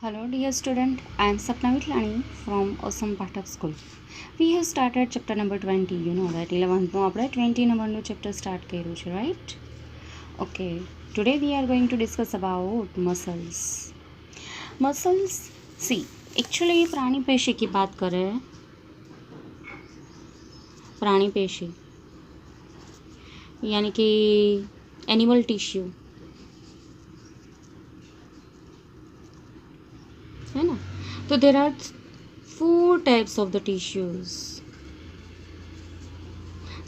Hello dear student, I am Sapna Vitlani from Awesome Pathak School. We have started chapter number 20. You know that 11th નો આપણે 20 નંબરનું chapter start કર્યું છે, right? Okay, today we are going to discuss about muscles. Muscles, see, actually प्राणी पेशी की बात करें, प्राणी पेशी यानी कि एनिमल टिश्यू है ना. तो there are 4 types of the tissues.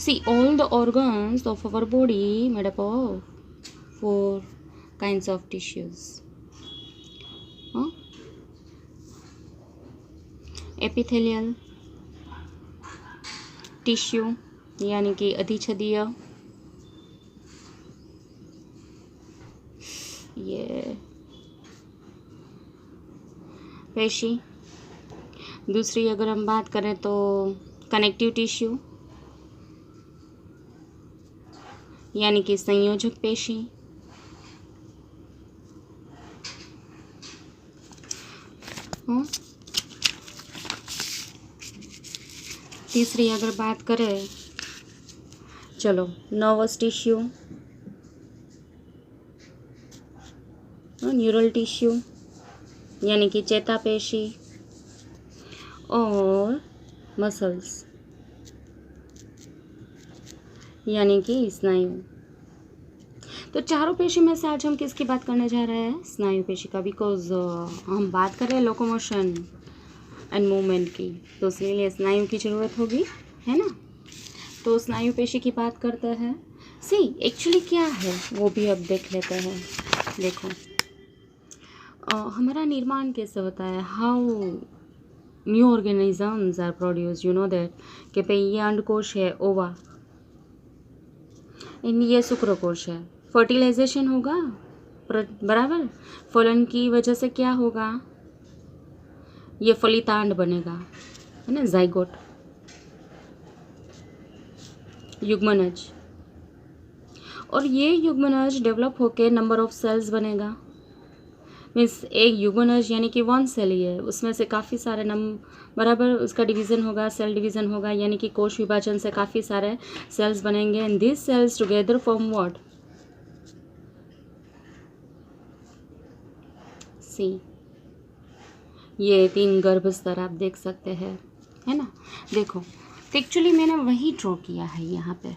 See, all the organs of our body made up of 4 kinds of tissues. Epithelial tissue यानी कि अधिच्छदीय, ये पेशी. दूसरी अगर हम बात करें तो कनेक्टिव टिश्यू यानी कि संयोजक पेशी. तीसरी अगर बात करें, चलो, नर्वस टिश्यू, न्यूरल टिश्यू यानी कि चेता पेशी, और मसल्स यानी कि स्नायु. तो चारों पेशी में से आज हम किसकी बात करने जा रहे हैं? स्नायु पेशी का. बिकॉज हम बात कर रहे हैं लोकोमोशन एंड मूवमेंट की, तो उसके लिए स्नायु की ज़रूरत होगी, है ना. तो स्नायु पेशी की बात करते हैं. सी, एक्चुअली क्या है वो भी अब देख लेते हैं. देखो, हमारा निर्माण कैसे होता है, how new organisms are produce. You know that कि भाई ये अंडकोश है, ओवा, एंड ये शुक्रकोश है. फर्टिलाइजेशन होगा, बराबर. फलन की वजह से क्या होगा, ये फलितांड बनेगा, है ना, जाइगोट, युग्मनज. और ये युग्मनज डेवलप होके नंबर ऑफ सेल्स बनेगा. मीन्स एक युग्मनज यानी कि 1 सेल ही है, उसमें से काफ़ी सारे बराबर उसका डिवीज़न होगा, सेल डिवीज़न होगा, यानी कि कोश विभाजन से काफ़ी सारे सेल्स बनेंगे. And this cells together form what, see, ये 3 गर्भस्तर आप देख सकते हैं, है ना. देखो, तो एक्चुअली मैंने वही ड्रॉ किया है यहाँ पे.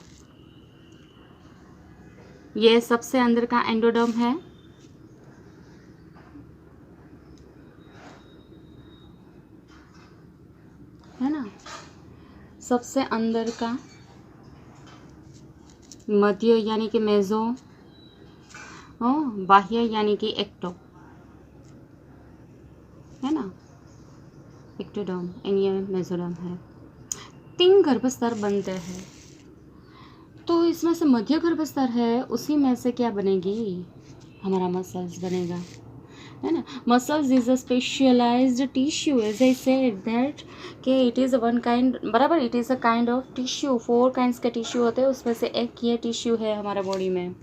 ये सबसे अंदर का एंडोडर्म है, ना. सबसे अंदर का मध्य यानी कि मेजो, बाह्य यानी कि एक्टो, है ना, एक्टोडर्म, एंड ये मेजोडर्म है. 3 गर्भस्तर बनते हैं. तो इसमें से मध्य गर्भस्तर है, उसी में से क्या बनेगी, हमारा मसल्स बनेगा, है ना. Muscles is a specialised tissue, as I said that कि इट इज़ वन काइंड, बराबर, it is a kind of tissue. 4 kinds के टिश्यू होते हैं, उसमें से एक ये टिश्यू है हमारा बॉडी में.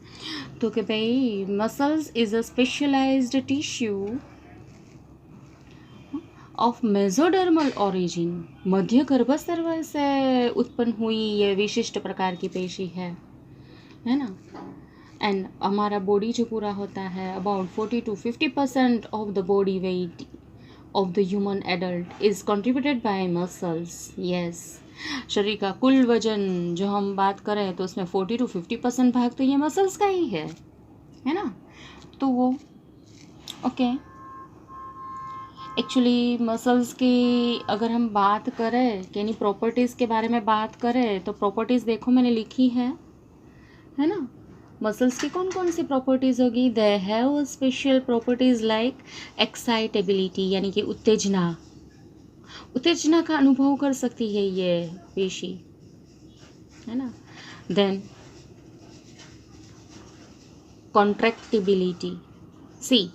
तो कि भाई muscles is a specialised tissue of mesodermal origin. मध्य गर्भस्तर से उत्पन्न हुई ये विशिष्ट प्रकार की पेशी है ना. एंड हमारा बॉडी जो पूरा होता है, about 40 to 50% of the body weight of the human adult is contributed bye muscles. Yes, शरीर का कुल वजन जो हम बात करें तो उसमें 40 to 50% भाग तो ये मसल्स का ही है ना. तो वो ओके. एक्चुअली मसल्स की अगर हम बात करें कि यानी प्रॉपर्टीज़ के बारे में बात करें, तो प्रॉपर्टीज़ देखो मैंने लिखी है ना. मसल्स की कौन कौन सी प्रॉपर्टीज़ होगी, they have special properties like excitability यानी कि उत्तेजना, उत्तेजना का अनुभव कर सकती है ये पेशी, है ना. देन कॉन्ट्रैक्टिबिलिटी, सी,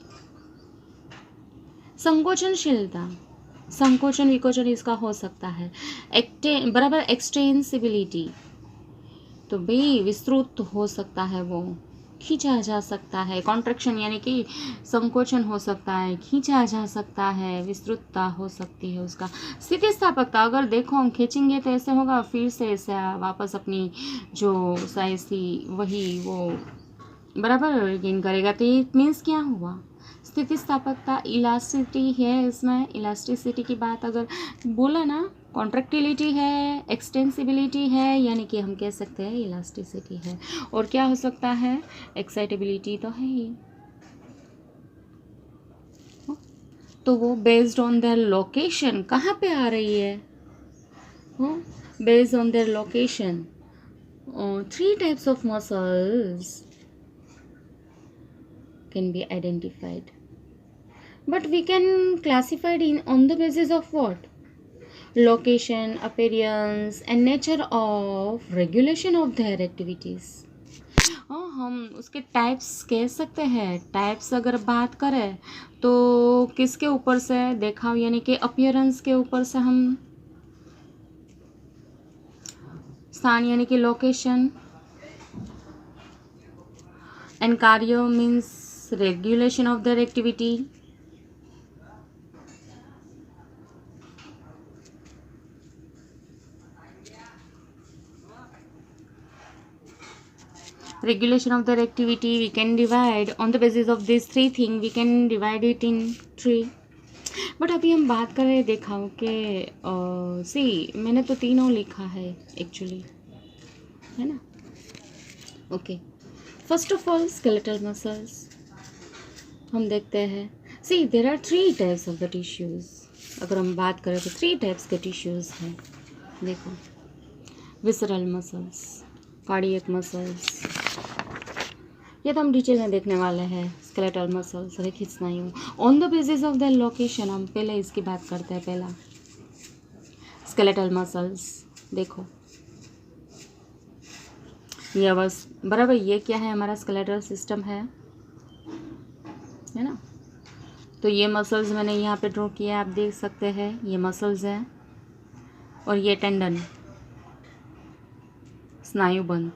संकोचनशीलता, संकोचन विकोचन इसका हो सकता है. बराबर, एक्सटेंसिबिलिटी, तो भाई विस्तृत हो सकता है वो, खींचा जा सकता है, कॉन्ट्रैक्शन यानी कि संकोचन हो सकता है, खींचा जा सकता है, विस्तृतता हो सकती है उसका। स्थितिस्थापकता, अगर देखो हम खींचेंगे तो ऐसे होगा, फिर से ऐसे वापस अपनी जो साइज थी वही वो बराबर गेन करेगा। तो ये मीन्स क्या हुआ, स्थितिस्थापकता इलास्टिसिटी है, इसमें इलास्टिसिटी की बात अगर बोला ना, कॉन्ट्रैक्टिलिटी है, एक्सटेंसिबिलिटी है, यानी कि हम कह सकते हैं इलास्टिसिटी है। और क्या हो सकता है, एक्साइटेबिलिटी तो है ही। तो वो बेस्ड ऑन देयर लोकेशन कहाँ पे आ रही है, based on their location. 3 types of muscles can be identified, but we can classify it in on the basis of what, location, appearance and nature of regulation of their activities. हम उसके types कह सकते हैं। Types अगर बात करें तो किसके ऊपर से देखा, यानी कि अपीयरेंस के ऊपर से हम, स्थान यानी कि लोकेशन, एंड कार्य means regulation of their activity, regulation of their activity we can divide on the basis of these 3 things, we can divide it in 3. But अभी हम बात कर रहे हैं, देखा कि सी मैंने तो तीनों लिखा है एक्चुअली, है ना। Okay, first of all skeletal muscles हम देखते हैं। See there are 3 types of the tissues, अगर हम बात करें तो 3 टाइप्स के टिश्यूज़ हैं। देखो, विसरल मसल्स, कार्डियक मसल्स, ये तो हम डिटेल में देखने वाले हैं। स्केलेटल मसल्स, रेखित स्नायु, on the basis of the location, हम पहले इसकी बात करते हैं। पहला स्केलेटल मसल्स, देखो ये बस बराबर, ये क्या है, हमारा स्केलेटल सिस्टम है ना। तो ये मसल्स मैंने यहाँ पे ड्रॉ किया, आप देख सकते हैं, ये मसल्स हैं और ये टेंडन, स्नायुबंध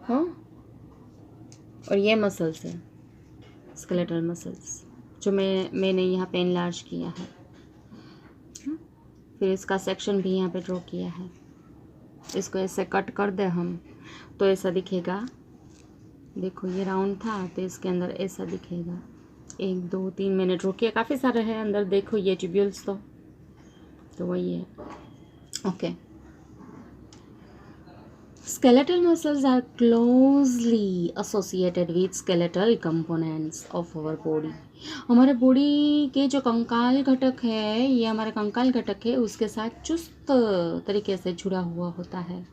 हो, और ये मसल्स है स्केलेटल मसल्स, जो मैंने यहाँ पे इनलार्ज किया है। फिर इसका सेक्शन भी यहाँ पे ड्रॉ किया है। इसको ऐसे कट कर दे हम तो ऐसा दिखेगा। देखो ये राउंड था तो इसके अंदर ऐसा दिखेगा। 1 2 3 मैंने ड्रॉ किया, काफ़ी सारे हैं अंदर। देखो ये ट्यूब्यूल्स तो वही है। Okay, skeletal muscles are closely associated with skeletal components of our body. हमारे बॉडी के जो कंकाल घटक है, ये हमारे कंकाल घटक है, उसके साथ चुस्त तरीके से जुड़ा हुआ होता है।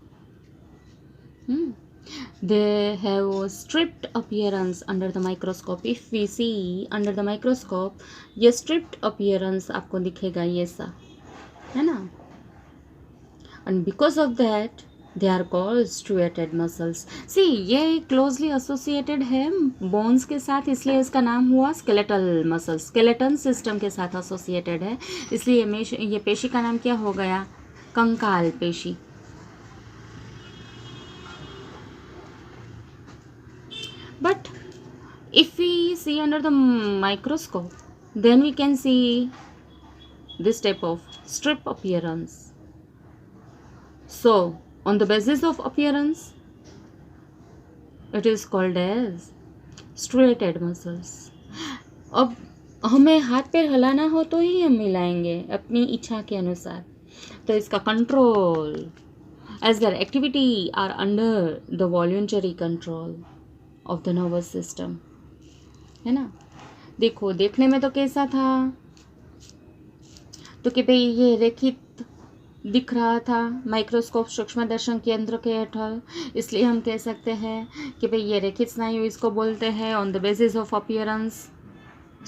They have stripped appearance under the microscope. If we see under the microscope, ये stripped appearance आपको दिखेगा, ये सा, है ना। And because of that they are called striated muscles. See, ये closely associated है bones के साथ, इसलिए इसका नाम हुआ skeletal muscles. skeleton system के साथ associated है, इसलिए ये पेशी का नाम क्या हो गया, कंकाल पेशी। But if we see under the microscope, then we can see this type of strip appearance. So on the basis of appearance, it is called as striated muscles. अब हमें हाथ पैर हिलाना हो तो ही हम हिलाएंगे अपनी इच्छा के अनुसार। तो इसका control, as their activity are under the voluntary control of the nervous system, है ना। देखो देखने में तो कैसा था, तो कि भाई ये रेखित दिख रहा था माइक्रोस्कोप सूक्ष्मदर्शन केंद्र के हेठल, इसलिए हम कह सकते हैं कि भाई ये रेखित स्नायु इसको बोलते हैं। On the basis of appearance,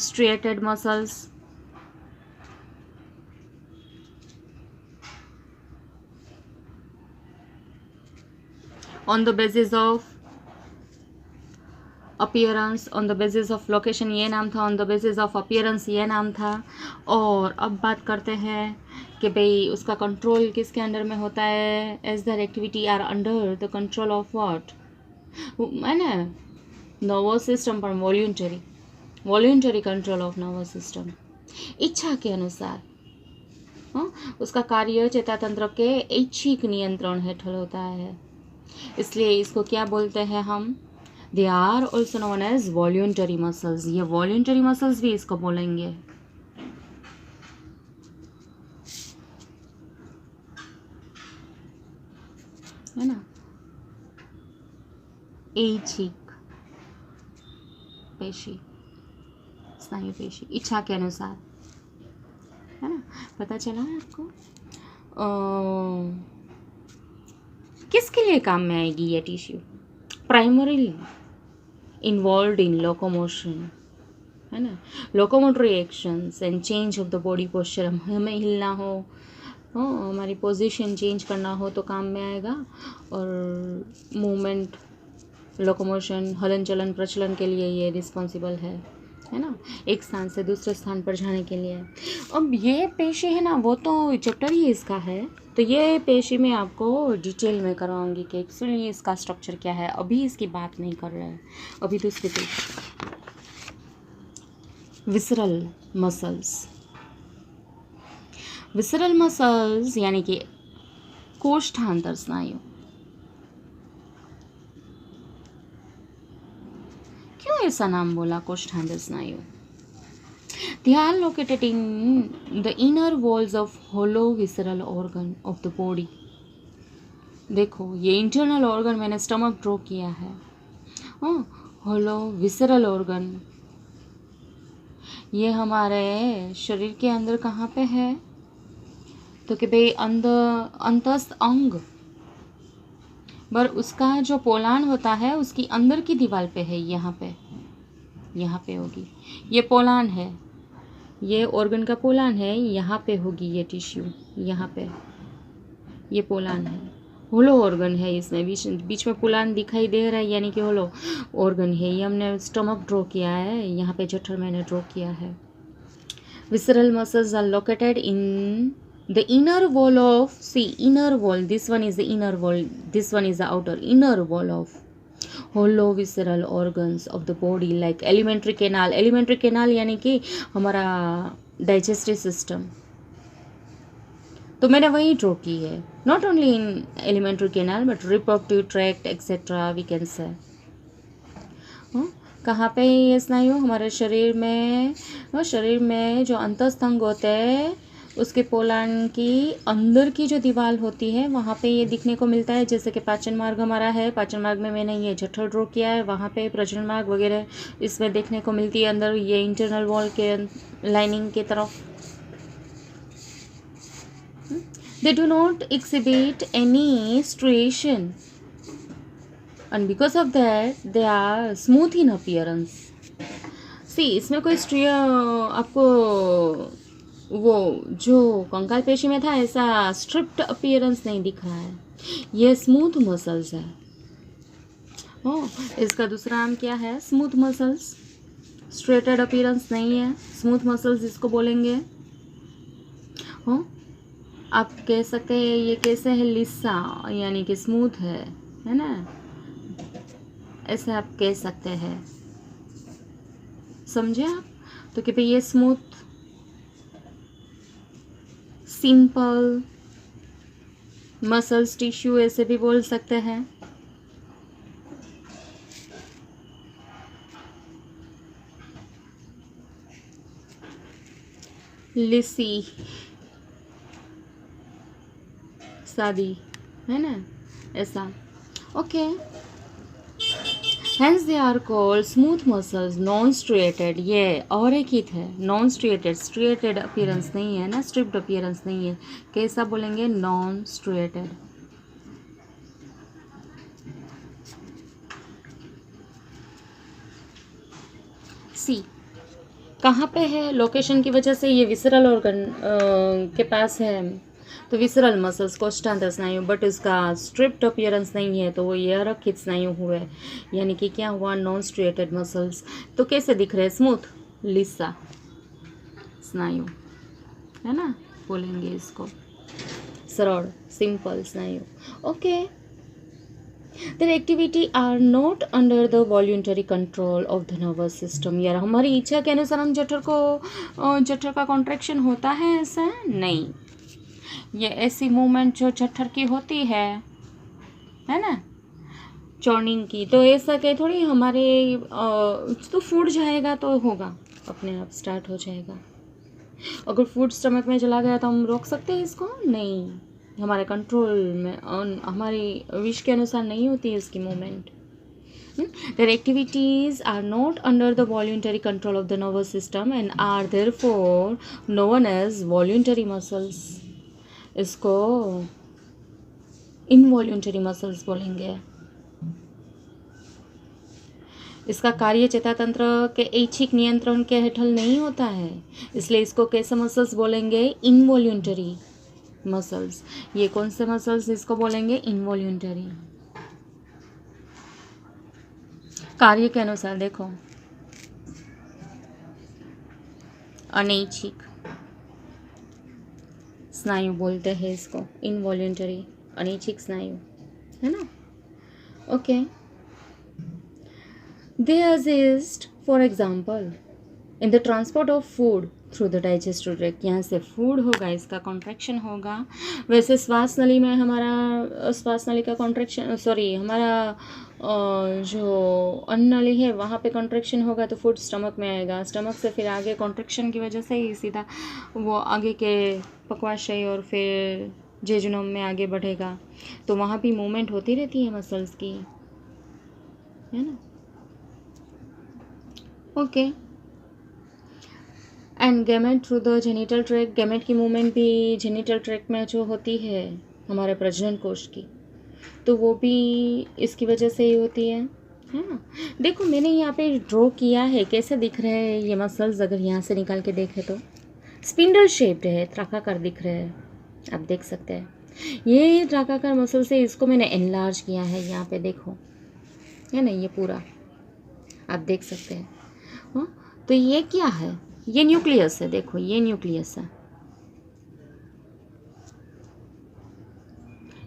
striated muscles. On the basis of appearance, on the basis of location ये नाम था, on the basis of appearance ये नाम था। और अब बात करते हैं कि भाई उसका कंट्रोल किसके अंडर में होता है, as their activity are under the control of what, है ना, नर्वस सिस्टम पर voluntary control of nervous system, इच्छा के अनुसार। हाँ, उसका कार्य चेतातंत्र के ऐच्छिक नियंत्रण हेठल होता है, इसलिए इसको क्या बोलते हैं हम, they are also known as voluntary muscles. ये वॉल्यूंटरी मसल्स भी इसको बोलेंगे। है ना, ऐच्छिक पेशी, स्नायु पेशी, इच्छा के अनुसार। है ना, पता चला है आपको? किसके लिए काम में आएगी ये tissue? Primarily involve in locomotion, है ना, locomotory actions and change of the body posture. हमें हिलना हो, हमारी पोजीशन चेंज करना हो तो काम में आएगा। और मूवमेंट, लोकोमोशन, हलन चलन प्रचलन के लिए ये रिस्पॉन्सिबल है ना, एक स्थान से दूसरे स्थान पर जाने के लिए। अब ये पेशी है ना, वो तो चैप्टर ही इसका है, तो ये पेशी मैं आपको डिटेल में करवाऊंगी कि एक्चुअली इसका स्ट्रक्चर क्या है। अभी इसकी बात नहीं कर रहे हैं, अभी दूसरी पेशी। विसरल मसल्स यानी कि कोष्ठांतर स्नायु। क्यों ऐसा नाम बोला कोष्ठांतर स्नायु? They are located in the inner walls of hollow visceral organ of the body. देखो, ये इंटरनल ऑर्गन मैंने स्टमक ड्रॉ किया है। होलो विसरल ऑर्गन, ये हमारे शरीर के अंदर कहाँ पे है? तो कि भाई अंतस्थ अंग, पर उसका जो पोलान होता है उसकी अंदर की दीवार पे है, यहाँ पे होगी। ये पोलान है, ये ऑर्गन का पोलान है, यहाँ पे होगी ये टिश्यू, यहाँ पे ये पोलान है। होलो ऑर्गन है, इसमें बीच में पोलान दिखाई दे रहा है, यानी कि होलो ऑर्गन है। ये हमने स्टमक ड्रॉ किया है, यहाँ पे जठर मैंने ड्रॉ किया है। Visceral muscles are located in the inner wall of, see, inner wall, this one is the inner wall, this one is the outer inner wall of hollow visceral organs of the body like alimentary canal यानी कि हमारा digestive system. तो मैंने वही draw की है, not only in alimentary canal but reproductive tract etcetera we can say. कहाँ पे ये स्नायु? हमारे शरीर में जो अंतस्तंग होते हैं उसके पोलान की अंदर की जो दीवार होती है वहाँ पे ये दिखने को मिलता है। जैसे कि पाचन मार्ग हमारा है, पाचन मार्ग में मैंने ये जठर ड्रॉ किया है, वहाँ पे प्रजनन मार्ग वगैरह इसमें देखने को मिलती है, अंदर ये इंटरनल वॉल के लाइनिंग की तरफ। They do not exhibit any striation and because of that they are smooth in appearance. See, इसमें कोई आपको वो जो कंकाल पेशी में था ऐसा स्ट्रिप्ड अपीयरेंस नहीं दिखा है, ये स्मूथ मसल्स है। इसका दूसरा नाम क्या है? Smooth muscles. स्ट्रेटेड अपीयरेंस नहीं है, स्मूथ मसल्स इसको बोलेंगे। आप कह सकते हैं ये कैसे है? लिस्सा, यानी कि स्मूथ है ना, ऐसे आप कह सकते हैं। समझे आप? तो कि भाई ये स्मूथ, सिंपल मसल्स टिश्यू ऐसे भी बोल सकते हैं। लिसी, सादी, है ना, ऐसा। Okay, Hence they are called smooth muscles, non-striated। ये और एक ही है, non-striated अपीयरेंस नहीं है ना, स्ट्रिप्ड अपीयरेंस नहीं है। कैसा बोलेंगे? non-striated। सी कहाँ पे है? लोकेशन की वजह से ये विसरल ऑर्गन के पास है, तो विसरल मसल्स कोष्ठांतर स्नायु, बट इसका स्ट्रिप्ड अपीयरेंस नहीं है, तो वो ये अरक्षित स्नायु हुए, यानी कि क्या हुआ? Non striated muscles. तो कैसे दिख रहे हैं? स्मूथ, लिसा स्नायु, है ना, बोलेंगे इसको सरल, सिंपल स्नायु। Okay, Their activity are not under the voluntary control of the nervous system. यार हमारी इच्छा के अनुसार हम जठर का कॉन्ट्रैक्शन होता है ऐसा नहीं. ये ऐसी मूवमेंट जो जठर की होती है ना, चॉर्निंग की, तो ऐसा कहीं थोड़ी हमारे तो फूड जाएगा तो होगा, अपने आप स्टार्ट हो जाएगा. अगर फूड स्टमक में चला गया तो हम रोक सकते हैं इसको? नहीं, हमारे कंट्रोल में, हमारी विश के अनुसार नहीं होती है इसकी movement. Their activities are not under the voluntary control of the nervous system and are therefore known as voluntary muscles. इसको involuntary muscles बोलेंगे. इसका कार्य चेतातंत्र के ऐच्छिक नियंत्रण के हेठल नहीं होता है, इसलिए इसको कैसे मसल्स बोलेंगे? Involuntary muscles. ये कौन से मसल्स इसको बोलेंगे? इनवॉल्यूंटरी. कार्य के अनुसार देखो, अनैच्छिक स्नायु बोलते हैं इसको, इनवॉल्यूंटरी, अनैच्छिक स्नायु, है ना. Okay. They assist, for example, in the transport of food through the digestive tract. यहाँ से फूड होगा, इसका कॉन्ट्रैक्शन होगा. वैसे श्वास नली में हमारा श्वास नली का कॉन्ट्रैक्शन, सॉरी, हमारा जो अन्न नली है वहाँ पे कॉन्ट्रैक्शन होगा तो फूड स्टमक में आएगा. स्टमक से फिर आगे कॉन्ट्रैक्शन की वजह से ही सीधा वो आगे के पक्वाशय और फिर जेजुनम में आगे बढ़ेगा. तो वहाँ भी मूवमेंट होती रहती है मसल्स की, है ना. Okay. And gamete through the genital tract. Gamete की मूवमेंट भी जेनिटल ट्रैक्ट में जो होती है हमारे प्रजनन कोश की, तो वो भी इसकी वजह से ही होती है ना. देखो मैंने यहाँ पे ड्रॉ किया है, कैसे दिख रहे हैं ये मसल्स. अगर यहाँ से निकाल के देखें तो स्पिंडल शेप्ड है, त्राकाकार दिख रहे हैं, आप देख सकते हैं. ये त्राकाकार मसल से इसको मैंने एनलार्ज किया है, यहाँ पे देखो, है ना, ये पूरा आप देख सकते हैं. तो ये क्या है? ये न्यूक्लियस है. देखो ये न्यूक्लियस है,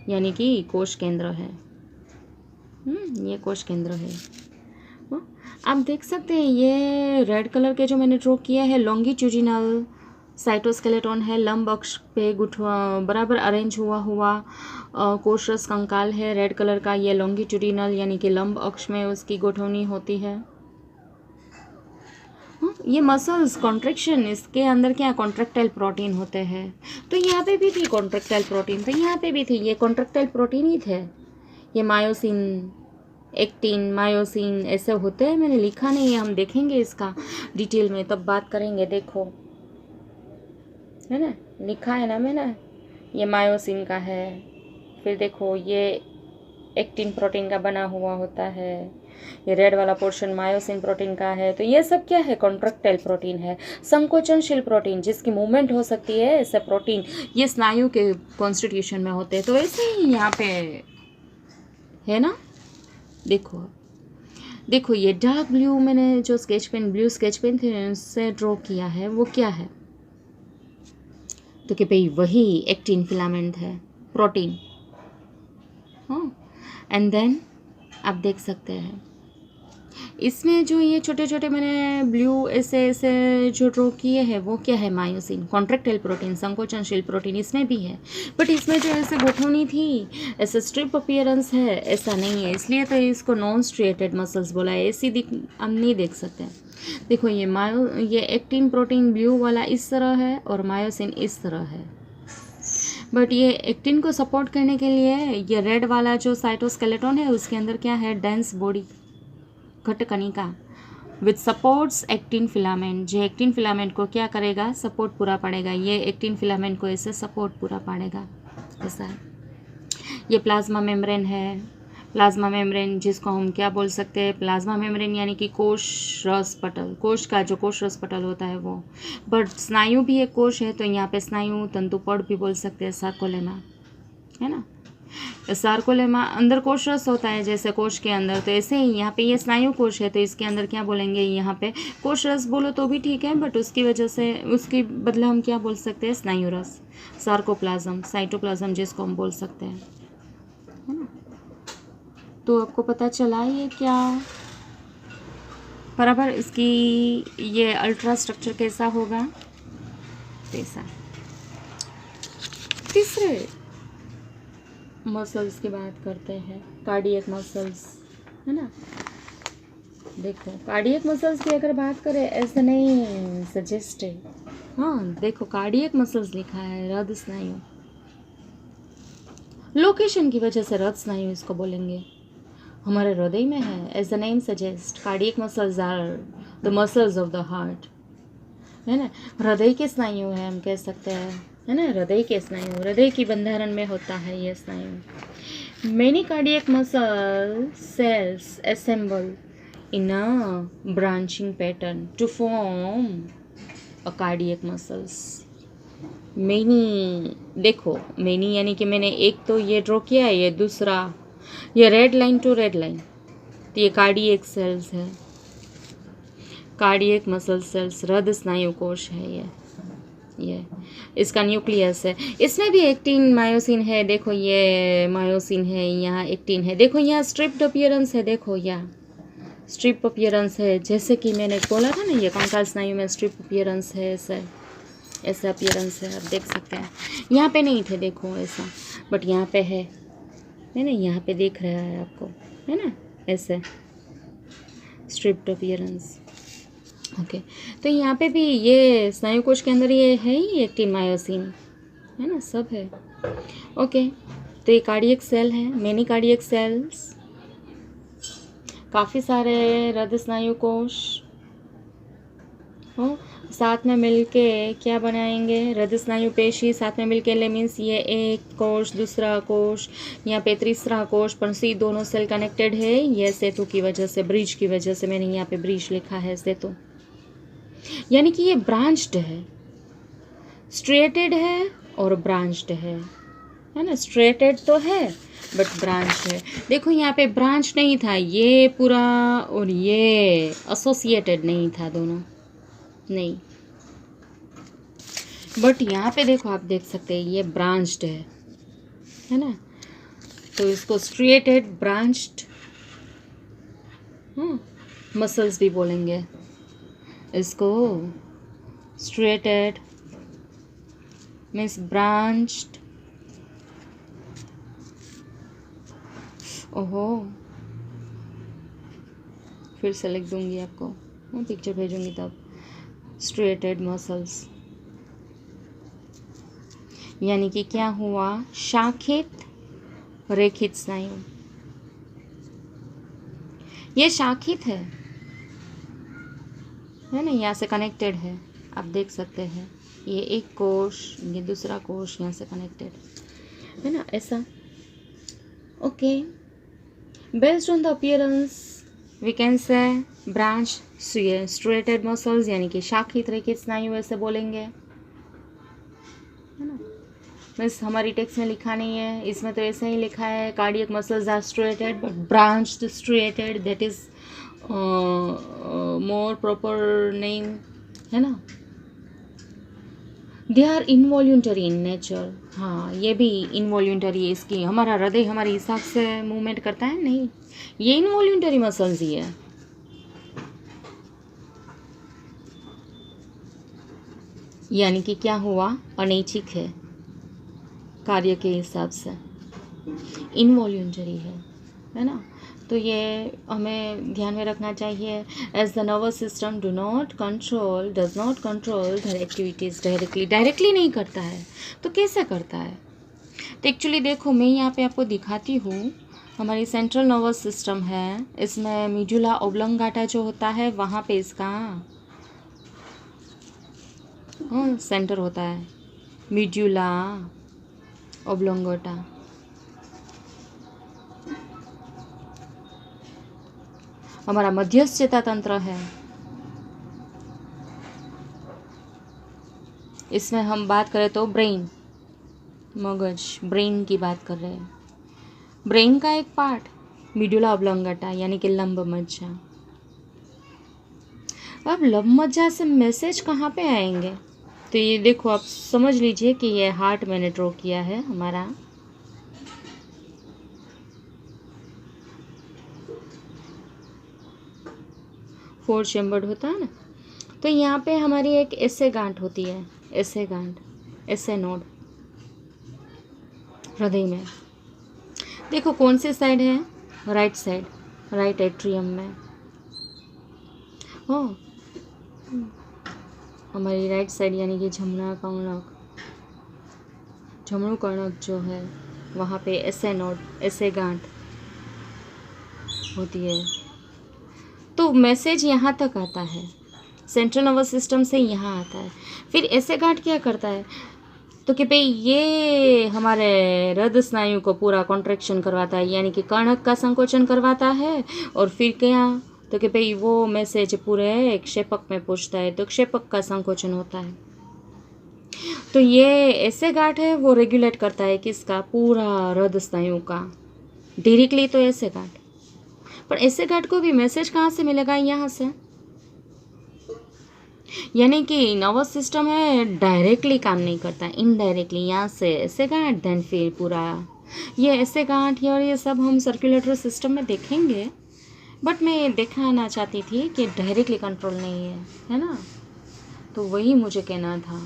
यानी कि कोश केंद्र है. ये कोश केंद्र है. आप देख सकते हैं ये रेड कलर के जो मैंने ड्रॉ किया है, लॉन्गिट्यूडिनल साइटोस्केलेटन है, लंब अक्ष पे गुठवा बराबर अरेंज हुआ कोशरस कंकाल है रेड कलर का. ये लॉन्गिट्यूडिनल यानी कि लंब अक्ष में उसकी गोठवनी होती है. ये मसल्स कॉन्ट्रैक्शन, इसके अंदर क्या कॉन्ट्रैक्टाइल प्रोटीन होते हैं. तो यहाँ पे भी थी कॉन्ट्रैक्टाइल प्रोटीन, तो यहाँ पे भी थी, ये कॉन्ट्रैक्टाइल प्रोटीन ही थे. ये मायोसिन, एक्टिन, मायोसिन ऐसे होते हैं. मैंने लिखा नहीं है, हम देखेंगे इसका डिटेल में तब बात करेंगे. देखो है ना, लिखा है ना मैंने, ये मायोसिन का है. फिर देखो ये एक्टिन प्रोटीन का बना हुआ होता है. ये रेड वाला पोर्शन मायोसिन प्रोटीन का है. तो ये सब क्या है? कॉन्ट्रैक्टाइल प्रोटीन है, संकोचनशील प्रोटीन जिसकी मूवमेंट हो सकती है. ऐसे प्रोटीन ये स्नायु के कॉन्स्टिट्यूशन में होते हैं. तो ऐसे ही यहाँ पे है ना. देखो ये डार्क ब्लू मैंने जो sketch pen, blue sketch pen थे उससे ड्रॉ किया है, वो क्या है? तो कि भाई वही एक्टिन फिलामेंट है, प्रोटीन. हाँ, एंड देन आप देख सकते हैं इसमें जो ये छोटे छोटे मैंने ब्लू ऐसे जो ड्रॉ किए हैं वो क्या है? मायोसिन, कॉन्ट्रैक्टाइल प्रोटीन, संकोचनशील प्रोटीन इसमें भी है. बट इसमें जो ऐसे गोठवनी थी, ऐसे स्ट्रिप अपीयरेंस है, ऐसा नहीं है. इसलिए तो इसको नॉन स्ट्रिएटेड मसल्स बोला है. ऐसी हम नहीं देख सकते. देखो ये एक्टिन प्रोटीन ब्लू वाला इस तरह है और मायोसिन इस तरह है. बट ये एक्टिन को सपोर्ट करने के लिए ये रेड वाला जो साइटोस्केलेटन है उसके अंदर क्या है? डेंस बॉडी, घट कणिका विथ सपोर्ट्स एक्टिन फिलामेंट. जो एक्टिन फिलामेंट को क्या करेगा? सपोर्ट पूरा पड़ेगा. ये एक्टिन फिलामेंट को ऐसे सपोर्ट पूरा पड़ेगा, ऐसा है. ये प्लाज्मा मेम्ब्रेन है. प्लाज्मा मेम्ब्रेन जिसको हम क्या बोल सकते हैं? प्लाज्मा मेम्ब्रेन यानी कि कोश रस पटल, कोश का जो कोश रस पटल होता है वो. बट स्नायु भी एक कोश है, तो यहाँ पे स्नायु तंतुपड़ भी बोल सकते हैं, सार्कोलेमा, है ना. सार्कोलेमा अंदर कोश रस होता है जैसे कोश के अंदर, तो ऐसे ही यहाँ पे ये स्नायु कोश है, तो इसके अंदर क्या बोलेंगे? यहाँ पे कोश रस बोलो तो भी ठीक है, बट उसकी वजह से उसके बदले हम क्या बोल सकते हैं? स्नायु रस, सार्कोप्लाज्म, साइटोप्लाज्म जिसको हम बोल सकते हैं, है ना. तो आपको पता चला ये क्या बराबर इसकी ये अल्ट्रा स्ट्रक्चर कैसा होगा, ऐसा। तीसरे मसल्स की बात करते हैं, कार्डियक मसल्स, है ना। देखो कार्डियक मसल्स की अगर बात करें, ऐसा नहीं सजेस्टेड, हाँ देखो कार्डियक मसल्स लिखा है, हृदय स्नायु, लोकेशन की वजह से हृदय स्नायु इसको बोलेंगे, हमारे हृदय में है। As the name suggest, cardiac muscles are the muscles of the heart, है ना। हृदय के स्नायु है हम कह सकते हैं, है ना, हृदय के स्नायु, हृदय की बंधारण में होता है ये स्नायु। Many cardiac muscle cells assemble in a branching pattern to form a cardiac muscles. Many, देखो मेनी यानी कि मैंने एक तो ये ड्रॉ किया है, ये दूसरा, ये red line to red line, तो ये कार्डियक सेल्स है, कार्डियक मसल सेल्स, हृदय स्नायु कोश है ये इसका न्यूक्लियस है। इसमें भी एक्टिन मायोसिन है, देखो ये मायोसिन है, यहाँ एक्टिन है, देखो यहाँ स्ट्रिप्ड अपीयरेंस है, देखो यहाँ स्ट्रिप अपीयरेंस है, जैसे कि मैंने बोला था ना ये कंकाल स्नायु में स्ट्रिप अपीयरेंस है, ऐसा अपीयरेंस है, आप देख सकते हैं। यहाँ पे नहीं थे देखो ऐसा, बट यहाँ पे है ना, यहाँ पे दिख रहा है आपको, है ना, ऐसे स्ट्रिप्ड अपीयरेंस। ओके, तो यहाँ पे भी ये स्नायु कोश के अंदर ये है ही एक्टिन मायोसिन, है ना, सब है। ओके, तो ये कार्डियक सेल है, मेनी कार्डियक सेल्स, काफ़ी सारे हृदय स्नायु कोश हो, साथ में मिलके क्या बनाएंगे, हृदय स्नायु पेशी साथ में मिलके मीन्स ये एक कोश दूसरा कोश, यहाँ पे तीसरा कोश, पर सी दोनों सेल कनेक्टेड है, ये सेतु की वजह से, ब्रिज की वजह से, मैंने यहाँ पे ब्रिज लिखा है सेतु, यानी कि ये ब्रांच्ड है, स्ट्रेटेड है और ब्रांच्ड है ना। स्ट्रेटेड तो है बट ब्रांच है, देखो यहाँ पे ब्रांच नहीं था ये पूरा, और ये एसोसिएटेड नहीं था, दोनों नहीं, बट यहाँ पे देखो आप देख सकते हैं ये ब्रांच्ड है ना, तो इसको स्ट्रेटेड ब्रांच्ड मसल्स भी बोलेंगे, इसको स्ट्रेटेड मीन्स ब्रांच्ड। ओहो, फिर से लिख दूंगी आपको, मैं पिक्चर भेजूंगी तब। स्ट्रेटेड मसल्स यानी कि क्या हुआ, शाखित रेखित स्नायु, ये शाखित है ना, यहाँ से कनेक्टेड है, आप देख सकते हैं, ये एक कोश, ये दूसरा कोश यहाँ से कनेक्टेड है ना, ऐसा। Okay, based on the appearance we can say branch striated muscles यानी कि शाखित रेखित स्नायु ऐसे बोलेंगे, है ना। मीन्स हमारी टेक्स्ट में लिखा नहीं है, इसमें तो ऐसे ही लिखा है, cardiac muscles are striated but branched striated, that is more proper name, है ना। They are involuntary in nature, हाँ ये भी इनवॉल्यूंटरी है, इसकी हमारा हृदय हमारे हिसाब से मूवमेंट करता है नहीं, ये इनवॉल्यूंटरी मसल्स ही है। यानी कि क्या हुआ, अनैच्छिक है कार्य के हिसाब से, इनवॉल्यूंटरी है ना। तो ये हमें ध्यान में रखना चाहिए, as the nervous system does not control their activities directly नहीं करता है, तो कैसे करता है, तो एक्चुअली देखो मैं यहाँ पे आपको दिखाती हूँ, हमारी सेंट्रल नर्वस सिस्टम है, इसमें मीडुला ओब्लंगाटा जो होता है वहाँ पे इसका सेंटर होता है, मीडुला ओब्लंगाटा। हमारा मध्यस्थ चेता तंत्र है, इसमें हम बात करें तो ब्रेन, मगज, ब्रेन की बात कर रहे हैं, ब्रेन का एक पार्ट मीडुला ओब्लंगाटा यानी कि लंब मज्जा। अब लंब मज्जा से मैसेज कहाँ पे आएंगे, तो ये देखो आप समझ लीजिए कि ये हार्ट मैंने ड्रॉ किया है हमारा, 4 चैम्बर्ड होता है ना, तो यहाँ पे हमारी एक ऐसे गांठ होती है, ऐसे गांठ, ऐसे नोड हृदय में। देखो कौन सी साइड है, राइट साइड, राइट एट्रियम में हो हमारी राइट साइड, यानी कि जमुना कर्णक, जमणु कर्णक जो है वहाँ पे ऐसे नोड, ऐसे गांठ होती है। तो मैसेज यहाँ तक आता है, सेंट्रल नर्वस सिस्टम से यहाँ आता है। फिर ऐसे गांठ क्या करता है, तो कि भाई ये हमारे हृदय स्नायु को पूरा कॉन्ट्रैक्शन करवाता है, यानी कि कर्णक का संकोचन करवाता है। और फिर क्या, तो कि भाई वो मैसेज पूरे क्षेपक में पहुँचता है, तो क्षेपक का संकोचन होता है। तो ये ऐसे गांठ है वो रेगुलेट करता है किसका, पूरा हृदय स्नायु का, डायरेक्टली तो ऐसे गांठ। पर ऐसे गांठ को भी मैसेज कहाँ से मिलेगा, यहाँ से, यानी कि नर्वस सिस्टम है डायरेक्टली काम नहीं करता, इनडायरेक्टली यहाँ से ऐसे गांठ, देन फिर पूरा ये ऐसे गांठ, और ये सब हम सर्कुलेटरी सिस्टम में देखेंगे। बट मैं दिखाना चाहती थी कि डायरेक्टली कंट्रोल नहीं है ना, तो वही मुझे कहना था।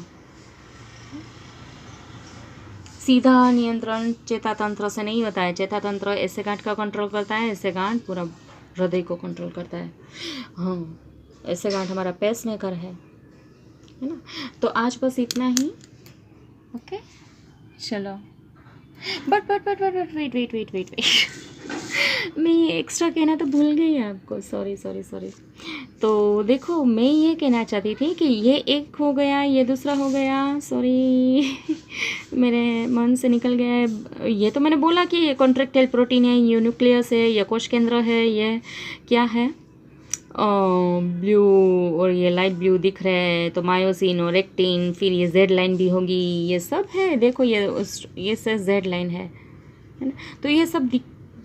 सीधा नियंत्रण चेतातंत्र से नहीं होता है, चेतातंत्र ऐसे गांठ का कंट्रोल करता है, ऐसे गांठ पूरा हृदय को कंट्रोल करता है। हाँ, ऐसे गांठ हमारा पेस मेकर है ना। तो आज बस इतना ही, ओके चलो। बट वेट मैं ये एक्स्ट्रा कहना तो भूल गई आपको, सॉरी। तो देखो मैं ये कहना चाहती थी कि ये एक हो गया, ये दूसरा हो गया, सॉरी मेरे मन से निकल गया है। ये तो मैंने बोला कि ये कॉन्ट्रैक्टाइल प्रोटीन है, ये न्यूक्लियस है, ये कोश केंद्र है, ये क्या है ब्लू और ये लाइट ब्लू दिख रहा है, तो मायोसिन और एक्टिन, फिर ये जेड लाइन भी होगी, ये सब है। देखो ये से जेड लाइन है ना। तो ये सब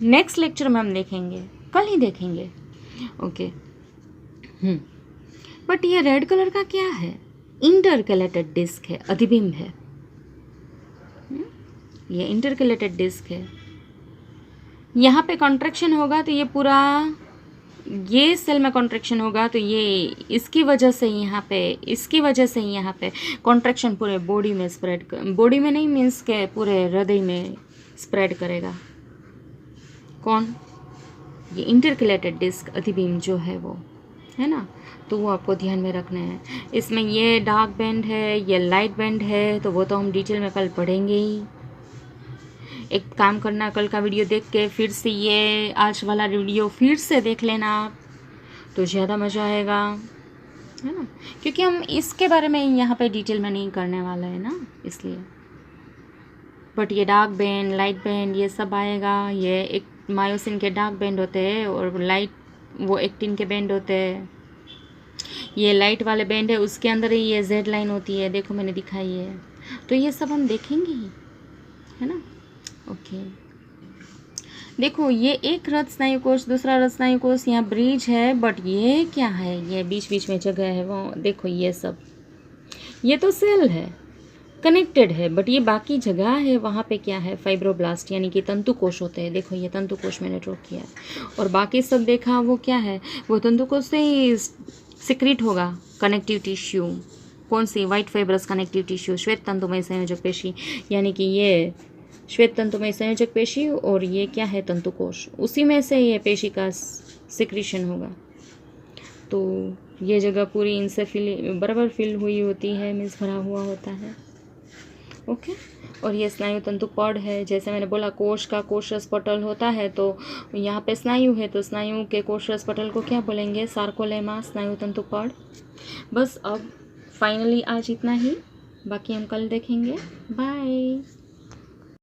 नेक्स्ट लेक्चर में हम देखेंगे, कल ही देखेंगे, ओके। बट ये रेड कलर का क्या है, इंटरकैलेटेड डिस्क है, अधिबिंब है। ये इंटरकैलेटेड डिस्क है, यहाँ पे कॉन्ट्रैक्शन होगा तो ये पूरा, ये सेल में कॉन्ट्रैक्शन होगा तो ये इसकी वजह से यहाँ पे, इसकी वजह से यहाँ पे कॉन्ट्रैक्शन पूरे बॉडी में स्प्रेड बॉडी में नहीं मीन्स के पूरे हृदय में स्प्रेड करेगा। कौन, ये इंटरकैलेटेड डिस्क अधिबिंब जो है वो है ना, तो वो आपको ध्यान में रखना है। इसमें ये डार्क बैंड है, ये लाइट बैंड है, तो वो तो हम डिटेल में कल पढ़ेंगे ही। एक काम करना, कल का वीडियो देख के फिर से ये आज वाला वीडियो फिर से देख लेना आप, तो ज़्यादा मज़ा आएगा, है ना, क्योंकि हम इसके बारे में यहाँ पे डिटेल में नहीं करने वाला है ना, इसलिए। बट ये डार्क बैंड, लाइट बैंड, ये सब आएगा। ये एक मायोसिन के डार्क बैंड होते हैं और लाइट वो एक्टिन के बैंड होते हैं। ये लाइट वाले बैंड है, उसके अंदर ही ये जेड लाइन होती है, देखो मैंने दिखाई है। तो ये सब हम देखेंगे ही, है ना, ओके। देखो ये एक हृदय स्नायु कोष, दूसरा हृदय स्नायु कोष, यहाँ ब्रिज है, बट ये क्या है, ये बीच बीच में जगह है वो, देखो ये सब, ये तो सेल है, कनेक्टेड है, बट ये बाकी जगह है, वहाँ पे क्या है, फाइब्रोब्लास्ट यानी कि तंतु कोष होते हैं। देखो ये तंतु कोष मैंने ड्रॉ किया है, और बाकी सब देखा वो क्या है, वो तंतु कोष से ही सिक्रीट होगा कनेक्टिव टिश्यू। कौन सी, वाइट फाइब्रस कनेक्टिव टिश्यू, श्वेत तंतुमय संयोजक पेशी, यानी कि ये श्वेत तंतुमय संयोजक पेशी, और ये क्या है, तंतु कोष, उसी में से ये पेशी का सिक्रीशन होगा। तो ये जगह पूरी इनसे बराबर फिल हुई होती है, मीन्स भरा हुआ होता है, ओके। और ये स्नायु तंतु पड़ है, जैसे मैंने बोला कोष का कोशरस पटल होता है, तो यहाँ पे स्नायु है, तो स्नायु के कोशरस पटल को क्या बोलेंगे, सार्कोलेमा, स्नायु तंतु पड़। बस अब फाइनली आज इतना ही, बाकी हम कल देखेंगे, बाय।